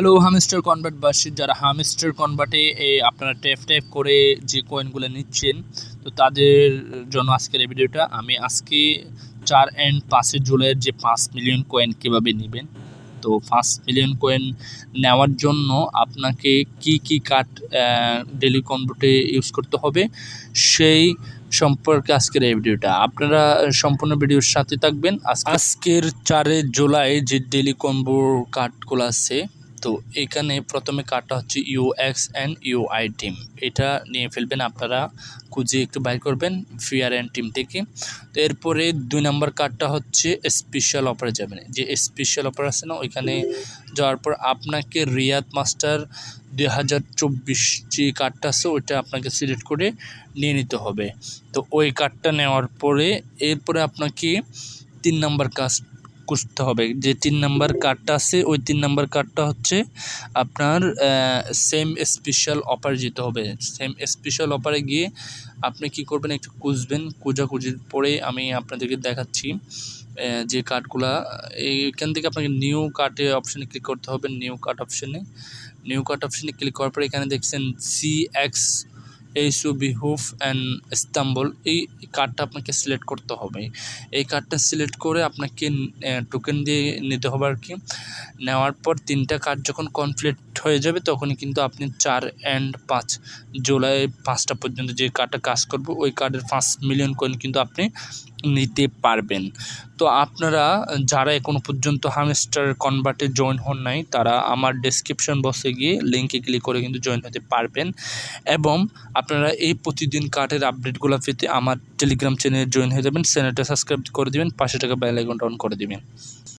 Hello hamster কনভার্টবাসী, যারা hamster কনভার্টে আপনারা tap করে যে কয়েনগুলো নিচ্ছেন, তো তাদের জন্য আজকের এই ভিডিওটা। আমি আজকে 4 অ্যান্ড 5 জুলাইয়ের যে 5 মিলিয়ন কয়েন কীভাবে নেবেন, তো 5 মিলিয়ন কয়েন নেওয়ার জন্য আপনাকে কি কার্ড ডেলি কনভার্টে ইউজ করতে হবে সেই সম্পর্কে আজকের এই ভিডিওটা। আপনারা সম্পূর্ণ ভিডিওর সাথে থাকবেন। আজকের 4 জুলাই যে ডেলি কম্বো কার্ডগুলো আছে, তো এখানে প্রথমে কার্ডটা হচ্ছে UXN UI টিম, এটা নিয়ে ফেলবেন। আপনারা খুঁজে একটু বাইর করবেন ফিয়ার অ্যান্ড টিম থেকে। তো এরপরে 2 নম্বর কার্ডটা হচ্ছে স্পেশাল অফারে যাবেন। যে স্পেশাল অফার আছে না, ওইখানে যাওয়ার পর আপনাকে রিয়াদ মাস্টার 2024 যে কার্ডটা আছে ওইটা আপনাকে সিলেক্ট করে নিয়ে নিতে হবে। তো ওই কার্ডটা নেওয়ার পরে এরপরে আপনাকে 3 নম্বর কাজ খুঁজতে হবে। যে 3 নম্বর কার্ডটা আছে ওই 3 নম্বর কার্ডটা হচ্ছে আপনার সেম স্পেশাল অফার যেতে হবে। সেম স্পেশাল অফারে গিয়ে আপনি কি করবেন, একটু খুঁজবেন। খোঁজাখুঁজির পরে আমি আপনাদেরকে দেখাচ্ছি যে কার্ডগুলা। এইখান থেকে আপনাকে নিউ কার্ডে অপশানে ক্লিক করতে হবে। নিউ কার্ড অপশানে ক্লিক করার পরে এখানে দেখছেন CX বিহুফ অ্যান্ড ইস্তাম্বুল, এই কার্ডটা আপনাকে সিলেক্ট করতে হবে। এই কার্ডটা সিলেক্ট করে আপনাকে টোকেন দিয়ে নিতে হবে আর কি। নেওয়ার পর 3টা কার্ড যখন কমপ্লিট হয়ে যাবে তখনই কিন্তু আপনি 4 অ্যান্ড 5 জুলাই 5টা পর্যন্ত যে কার্ডটা কাজ করবে ওই কার্ডের 5 মিলিয়ন কয়েন কিন্তু আপনি নিতে পারবেন। তো আপনারা যারা এখনো পর্যন্ত হামস্টার কনভার্টে জয়েন হন নাই, তারা আমার ডেসক্রিপশন বক্সে গিয়ে লিঙ্কে ক্লিক করে কিন্তু জয়েন হতে পারবেন। এবং আপনারা এই প্রতিদিন কার্ডের আপডেটগুলো পেতে আমার টেলিগ্রাম চ্যানেলে জয়েন হয়ে যাবেন। চ্যানেলটা সাবস্ক্রাইব করে দিবেন, পাশে টাকা বেল আইকনটা অন করে দিবেন।